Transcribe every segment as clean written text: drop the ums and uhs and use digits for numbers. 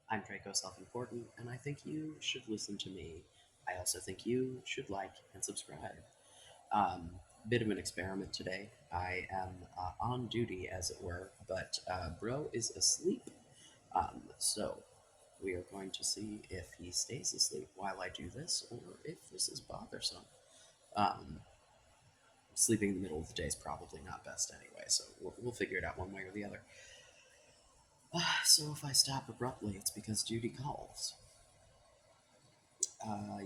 I'm Draco Self Important, and I think you should listen to me. I also think you should like and subscribe. Um, Bit of an experiment today. I am on duty, as it were, but Bro is asleep. So we are going to see if he stays asleep while I do this, or if this is bothersome. Um, Sleeping in the middle of the day is probably not best anyway, so we'll figure it out one way or the other. So if I stop abruptly, it's because duty calls.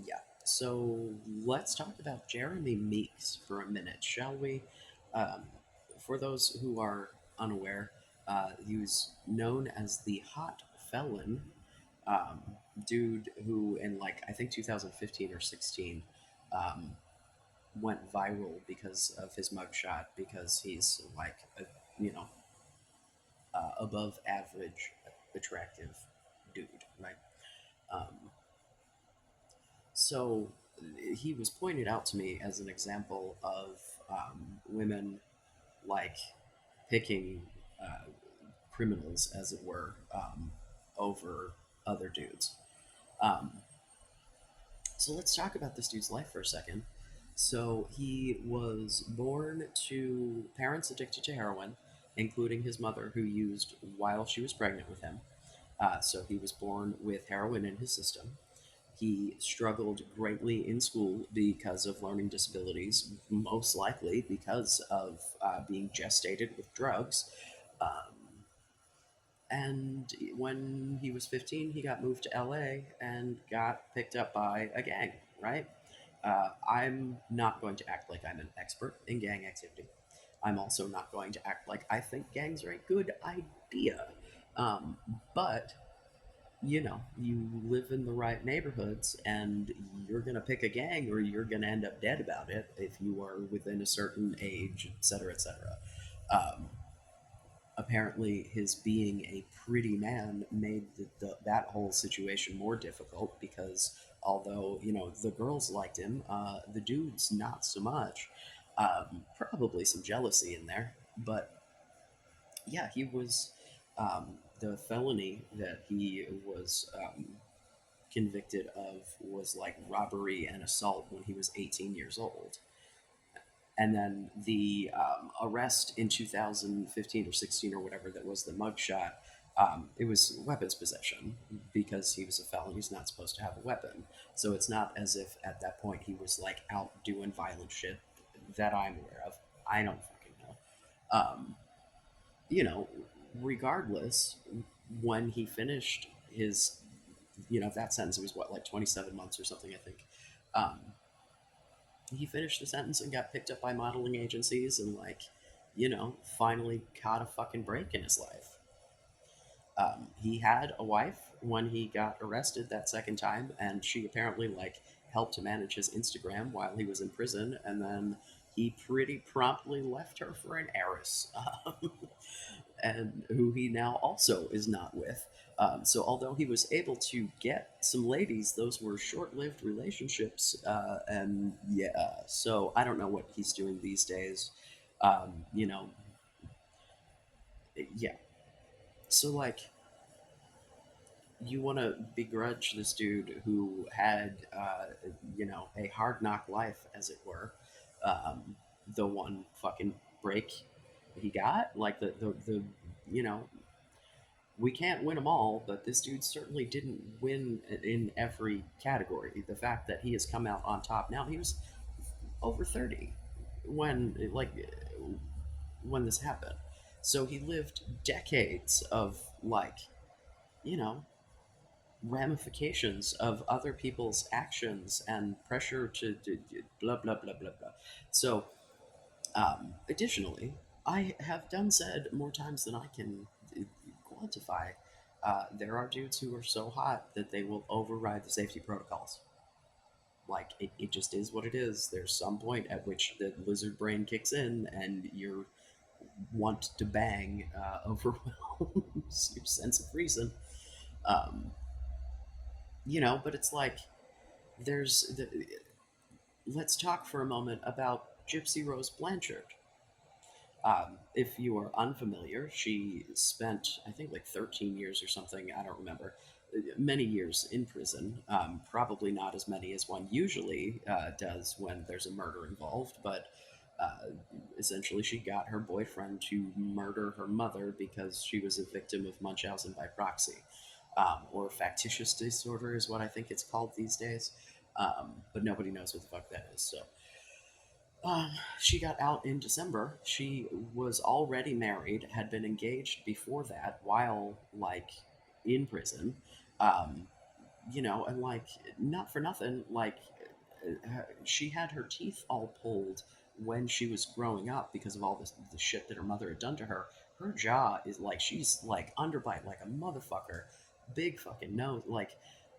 Yeah. So let's talk about Jeremy Meeks for a minute, shall we? Um, for those who are unaware, he was known as the Hot Felon, um, dude who, in like I think 2015 or 16, um, went viral because of his mugshot because he's like a you know above average attractive dude, right? Um, So he was pointed out to me as an example of women like picking criminals, as it were, over other dudes. Um, so let's talk about this dude's life for a second. So he was born to parents addicted to heroin, including his mother, who used while she was pregnant with him. So he was born with heroin in his system. He struggled greatly in school because of learning disabilities, most likely because of being gestated with drugs. Um, and when he was 15, he got moved to LA and got picked up by a gang, right? I'm not going to act like I'm an expert in gang activity. I'm also not going to act like I think gangs are a good idea. Um, but you live in the right neighborhoods and you're going to pick a gang or you're going to end up dead about it if you are within a certain age, et cetera, et cetera. Um, Apparently, his being a pretty man made that whole situation more difficult because although, the girls liked him, the dudes not so much. Probably some jealousy in there, but yeah, he was the felony that he was convicted of was like robbery and assault when he was 18 years old. And then the arrest in 2015 or 16 or whatever that was the mugshot, it was weapons possession because he was a felon. He's not supposed to have a weapon. So it's not as if at that point he was like out doing violent shit that I'm aware of. I don't fucking know. You know, Regardless, when he finished his that sentence, it was what, like 27 months or something, I think. um, he finished the sentence and got picked up by modeling agencies and like finally caught a fucking break in his life. He had a wife when he got arrested that second time, and she apparently like helped to manage his Instagram while he was in prison, and then he pretty promptly left her for an heiress, and who he now also is not with. So although he was able to get some ladies, those were short-lived relationships, and yeah. So I don't know what he's doing these days. Um, you know, yeah. So like, you want to begrudge this dude who had, a hard knock life, as it were, um, the one fucking break he got, like you know, we can't win them all, but this dude certainly didn't win in every category. The fact that he has come out on top now, he was over 30 when when this happened. So he lived decades of like, you know, ramifications of other people's actions and pressure to blah blah blah blah blah. So additionally, I have done said more times than I can quantify. There are dudes who are so hot that they will override the safety protocols. Like it just is what it is. There's some point at which the lizard brain kicks in, and your want to bang overwhelms your sense of reason. Um, but it's like there's let's talk for a moment about Gypsy Rose Blanchard. If you are unfamiliar, she spent, I think, like 13 years or something, I don't remember, many years in prison. Probably not as many as one usually does when there's a murder involved, but uh, essentially she got her boyfriend to murder her mother because she was a victim of Munchausen by proxy. Or factitious disorder is what I think it's called these days. But nobody knows what the fuck that is. So she got out in December. She was already married, had been engaged before that while like in prison. Um, and like not for nothing, like she had her teeth all pulled when she was growing up because of all the shit that her mother had done to her. Her jaw is like she's like underbite like a motherfucker, big fucking nose. Like,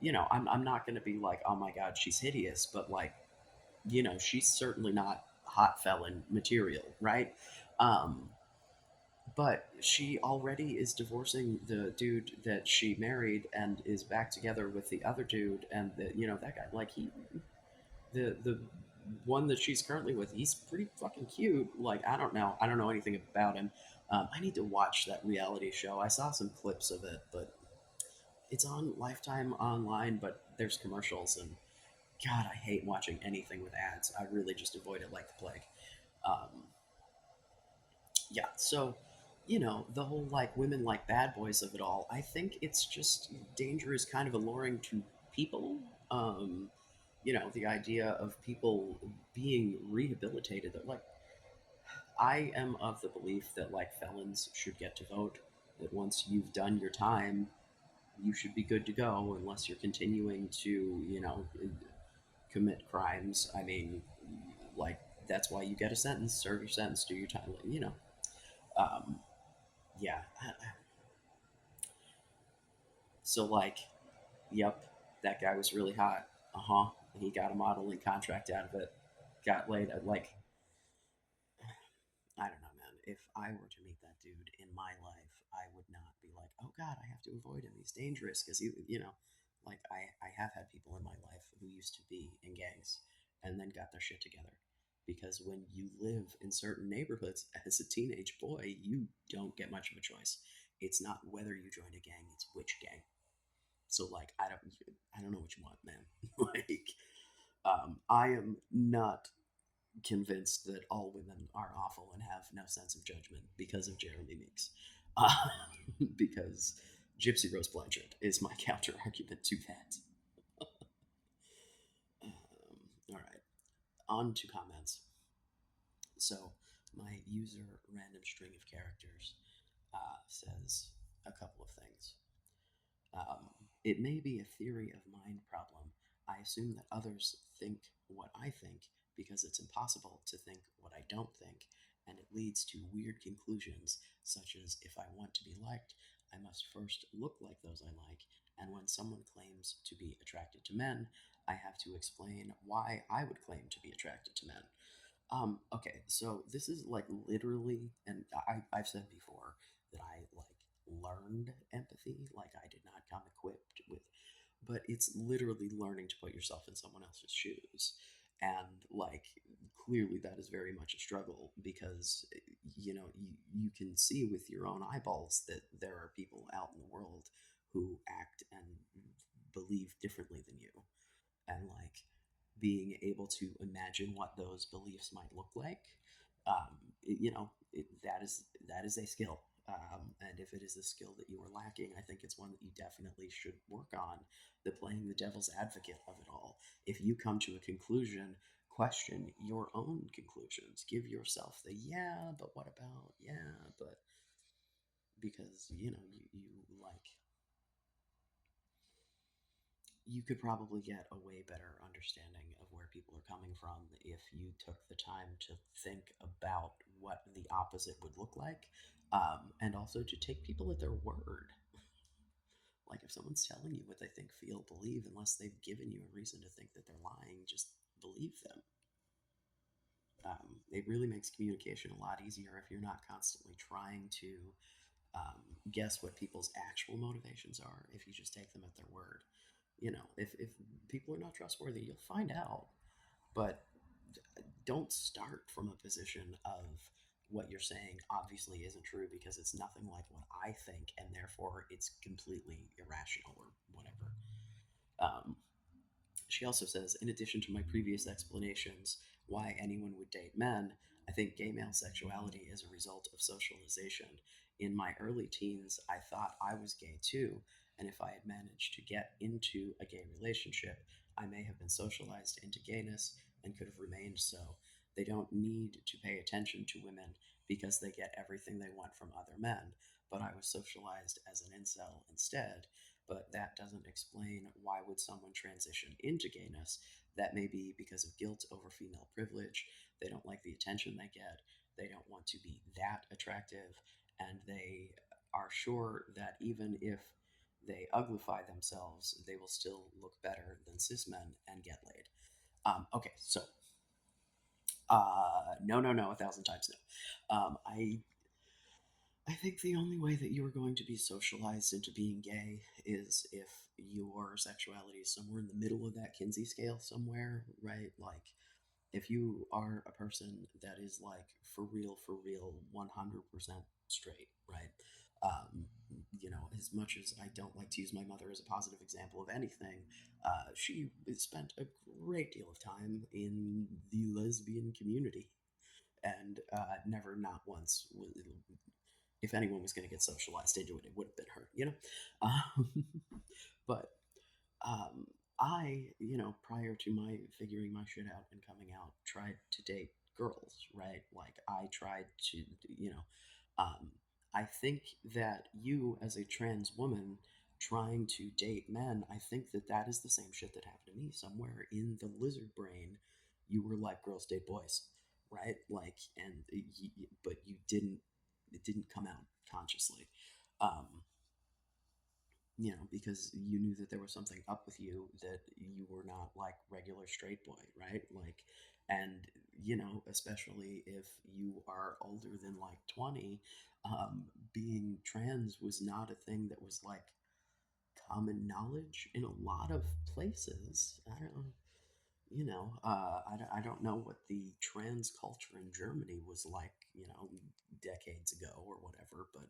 I'm not gonna be like, oh my god, she's hideous, but like, she's certainly not hot felon material, right? Um, but she already is divorcing the dude that she married and is back together with the other dude, and that guy, like the one that she's currently with, he's pretty fucking cute. Like, I don't know anything about him. I need to watch that reality show. I saw some clips of it, but it's on Lifetime online, but there's commercials, and God, I hate watching anything with ads. I really just avoid it like the plague. Um, yeah, so the whole like women like bad boys of it all. I think it's just danger is kind of alluring to people. Um, the idea of people being rehabilitated. That like I am of the belief that like felons should get to vote. That once you've done your time, you should be good to go unless you're continuing to commit crimes. I mean, like that's why you get a sentence, serve your sentence, do your time. Um, yeah. So like, yep, that guy was really hot. Uh huh. He got a modeling contract out of it. Got laid. Like, I don't know, man. If I were to meet that dude in my life, I would not be like, oh God, I have to avoid him. He's dangerous because like I have had people in my life who used to be in gangs and then got their shit together. Because when you live in certain neighborhoods as a teenage boy, you don't get much of a choice. It's not whether you join a gang; it's which gang. So like, I don't know what you want, man. Like, I am not convinced that all women are awful and have no sense of judgment because of Jeremy Meeks. Uh, because Gypsy Rose Blanchard is my counter argument to that. All right, on to comments. So, my user random string of characters says a couple of things. Um, it may be a theory of mind problem. I assume that others think what I think because it's impossible to think what I don't think, and it leads to weird conclusions, such as if I want to be liked, I must first look like those I like, and when someone claims to be attracted to men, I have to explain why I would claim to be attracted to men. Okay, so this is like literally, and I've said before that I like learned empathy, like I did not come equipped with, but it's literally learning to put yourself in someone else's shoes. And like clearly that is very much a struggle because you can see with your own eyeballs that there are people out in the world who act and believe differently than you, and like being able to imagine what those beliefs might look like. That is a skill. And if it is a skill that you are lacking, I think it's one that you definitely should work on. The playing the devil's advocate of it all. If you come to a conclusion, question your own conclusions. Give yourself the yeah, but what about yeah, but because you like you could probably get a way better understanding of where people are coming from if you took the time to think about what the opposite would look like, and also to take people at their word. Like if someone's telling you what they think, feel, believe, unless they've given you a reason to think that they're lying, just believe them. It really makes communication a lot easier if you're not constantly trying to guess what people's actual motivations are. If you just take them at their word, if people are not trustworthy, you'll find out. But don't start from a position of what you're saying obviously isn't true because it's nothing like what I think, and therefore it's completely irrational or whatever. Um, she also says, in addition to my previous explanations why anyone would date men, I think gay male sexuality is a result of socialization. In my early teens, I thought I was gay too, and if I had managed to get into a gay relationship, I may have been socialized into gayness and could have remained so. They don't need to pay attention to women because they get everything they want from other men, but I was socialized as an incel instead. But that doesn't explain why would someone transition into gayness. That may be because of guilt over female privilege. They don't like the attention they get. They don't want to be that attractive, and they are sure that even if they uglify themselves, they will still look better than cis men and get laid. Okay, so no, no, no, 1,000 times no. I think the only way that you are going to be socialized into being gay is if your sexuality is somewhere in the middle of that Kinsey scale somewhere, right? Like, if you are a person that is like for real, 100% straight, right? Um, as much as I don't like to use my mother as a positive example of anything, she spent a great deal of time in the lesbian community and never, not once, if anyone was going to get socialized into it, it would have been her, you know? Um, but um, prior to my figuring my shit out and coming out, tried to date girls, right? Like, I tried to, you know, um, I think that you, as a trans woman, trying to date men, I think that that is the same shit that happened to me. Somewhere in the lizard brain, you were like, girls date boys, right? Like, but you didn't, it didn't come out consciously. Um, because you knew that there was something up with you, that you were not like regular straight boy, right? Like, and especially if you are older than like 20, being trans was not a thing that was like common knowledge in a lot of places. I don't know. I don't know what the trans culture in Germany was like, decades ago or whatever, but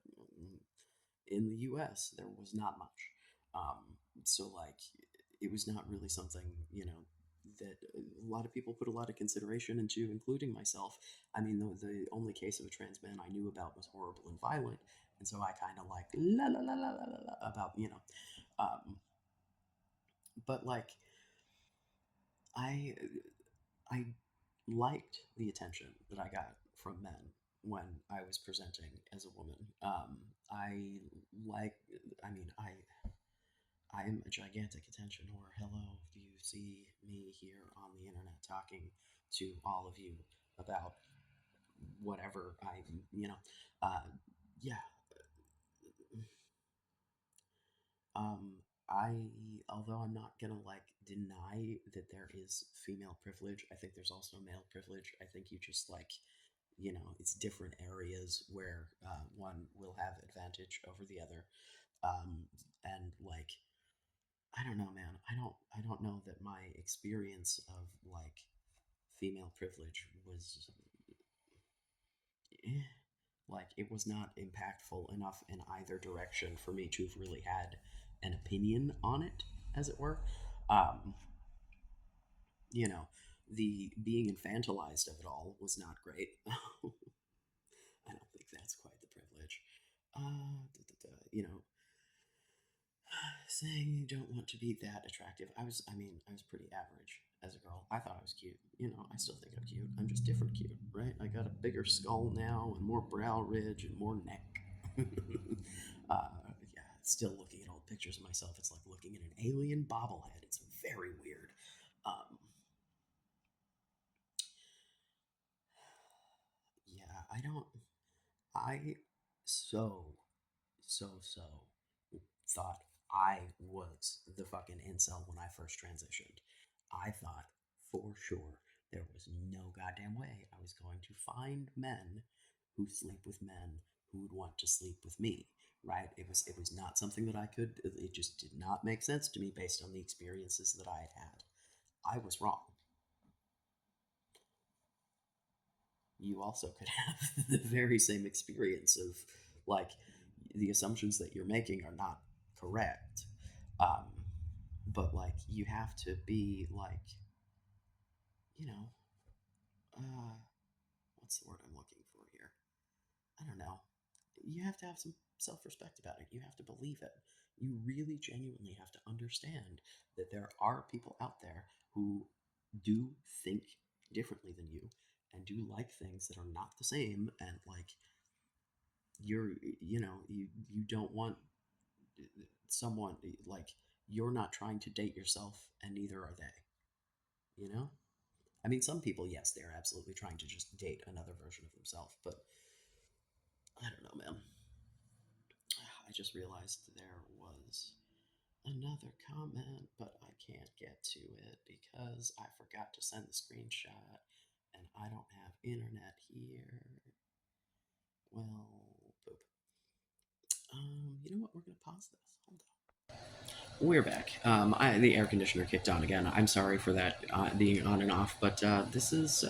in the US, there was not much. So, like, it was not really something, that a lot of people put a lot of consideration into, including myself. I mean, the only case of a trans man I knew about was horrible and violent. And so I kind of like la la la la la la la about, um, but like, I I liked the attention that I got from men when I was presenting as a woman. I like, I mean, I am a gigantic attention whore. Hello, do you see me here on the internet talking to all of you about whatever you know, uh, yeah. Um, I, although I'm not gonna like deny that there is female privilege, I think there's also male privilege. I think you just like, it's different areas where one will have advantage over the other. And like, I don't know, man. I don't know that my experience of like female privilege was eh, like, it was not impactful enough in either direction for me to have really had an opinion on it, as it were. Um, you know, the being infantilized of it all was not great. I don't think that's quite the privilege. Da, da, da, saying you don't want to be that attractive. I was pretty average as a girl. I thought I was cute. I still think I'm cute. I'm just different cute, right? I got a bigger skull now and more brow ridge and more neck. Yeah, still looking at old pictures of myself. It's like looking at an alien bobblehead. It's very weird. Um, yeah, I so, so thought I was the fucking incel when I first transitioned. I thought for sure there was no goddamn way I was going to find men who sleep with men who would want to sleep with me. Right? It was not something that I could. It just did not make sense to me based on the experiences that I had had. I was wrong. you also could have the very same experience of like the assumptions that you're making are not correct. Um, but like you have to be like, you know, uh, what's the word I'm looking for here? I don't know. You have to have some self respect about it. You have to believe it. You really genuinely have to understand that there are people out there who do think differently than you and do like things that are not the same, and like you're, you don't want someone like, you're not trying to date yourself and neither are they. I mean, some people, yes, they're absolutely trying to just date another version of themselves, but I don't know, man. I just realized there was another comment, but I can't get to it because I forgot to send the screenshot and I don't have internet here. Well, poop. You know what? We're gonna pause this. Hold on. We're back. The air conditioner kicked on again. I'm sorry for that being on and off, but this is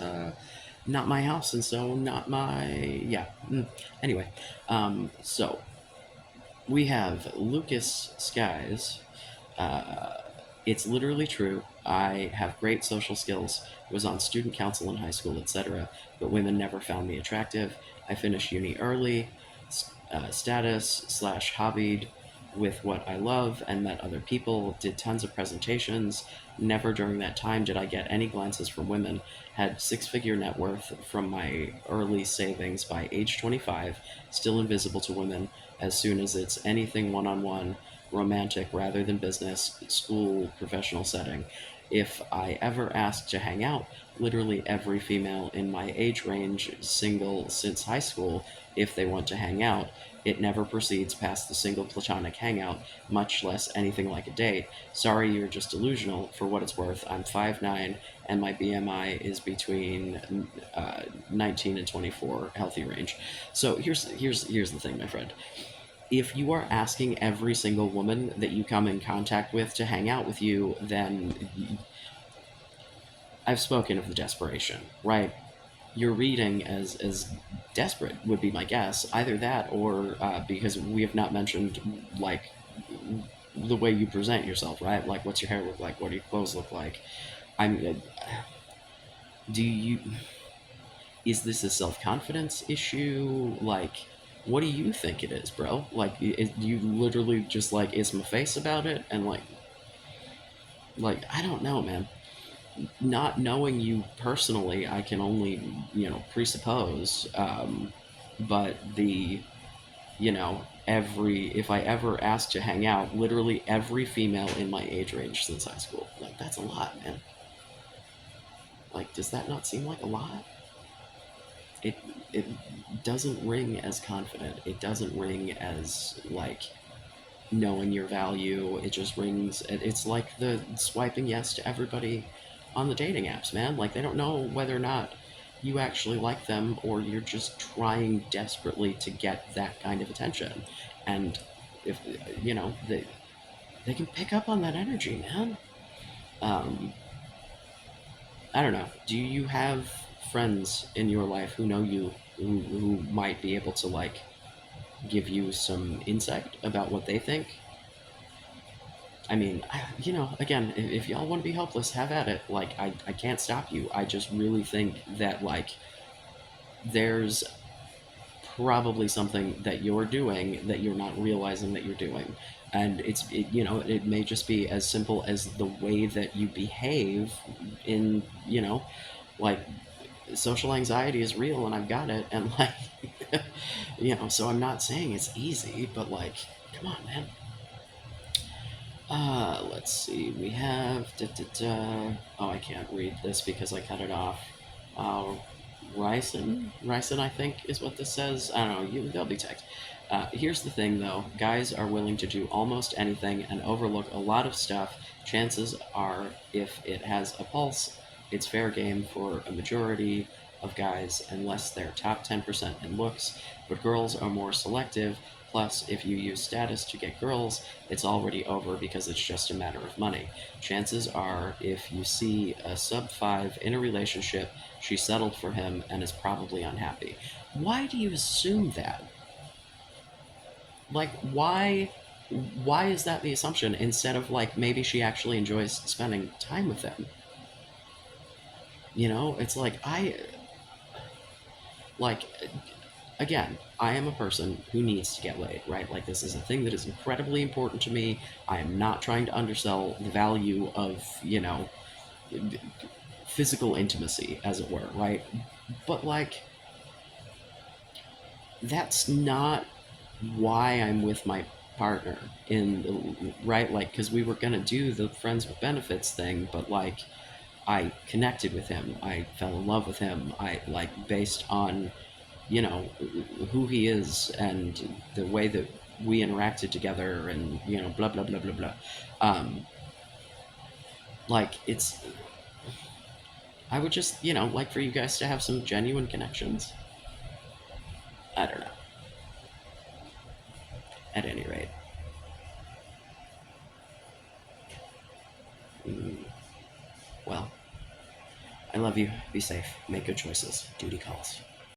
not my house, and so not my yeah. Anyway, so we have Lucas Skies. Uh, it's literally true. I have great social skills, was on student council in high school, etc., but women never found me attractive. I finished uni early, status slash hobbied with what I love, and met other people, did tons of presentations. Never during that time did I get any glances from women. Had six-figure net worth from my early savings by age 25, still invisible to women as soon as it's anything one-on-one, romantic rather than business, school, professional setting. If I ever asked to hang out, literally every female in my age range, single since high school, if they want to hang out, it never proceeds past the single platonic hangout, much less anything like a date. Sorry, you're just delusional. For what it's worth, I'm 5'9", and my BMI is between 19 and 24, healthy range. So here's the thing, my friend. If you are asking every single woman that you come in contact with to hang out with you, then I've spoken of the desperation, right? You're reading as desperate would be my guess. Either that, or because we have not mentioned like the way you present yourself, right? Like, what's your hair look like? What do your clothes look like? I'm. Do you? Is this a self confidence issue? Like, what do you think it is, bro? Like, you literally just like is my face about it, and like I don't know, man. Not knowing you personally, I can only presuppose. But every if I ever ask to hang out, literally every female in my age range since high school, like that's a lot, man. Like, does that not seem like a lot? It it doesn't ring as confident. It doesn't ring as like knowing your value. It just rings. It's like the swiping yes to everybody on the dating apps, man. Like they don't know whether or not you actually like them or you're just trying desperately to get that kind of attention. And if they can pick up on that energy, man. Um, I don't know. Do you have friends in your life who know you who might be able to like give you some insight about what they think? I mean, again, if y'all want to be helpless, have at it. Like, I can't stop you. I just really think that, like, there's probably something that you're doing that you're not realizing that you're doing. And it may just be as simple as the way that you behave in, like, social anxiety is real and I've got it. And, like, so I'm not saying it's easy, but, like, come on, man. Let's see. We have. Oh, I can't read this because I cut it off. Uh, Ryson, I think, is what this says. I don't know. They'll be text. Here's the thing, though. Guys are willing to do almost anything and overlook a lot of stuff. Chances are, if it has a pulse, it's fair game for a majority of guys, unless they're top 10% in looks. But girls are more selective, Plus, if you use status to get girls, it's already over because it's just a matter of money. Chances are, if you see a sub 5 in a relationship, she settled for him and is probably unhappy. Why do you assume that? Like, why is that the assumption instead of like maybe she actually enjoys spending time with him? You know, it's like like again, I am a person who needs to get laid, right? Like, this is a thing that is incredibly important to me. I am not trying to undersell the value of, physical intimacy, as it were, right? But, like, that's not why I'm with my partner right? Like, because we were gonna do the friends with benefits thing, but, like, I connected with him. I fell in love with him. I, like, based on who he is and the way that we interacted together and blah blah blah blah blah. um like, it's I would just like for you guys to have some genuine connections. I don't know. At any rate, mm, well, I love you. Be safe, make good choices, duty calls.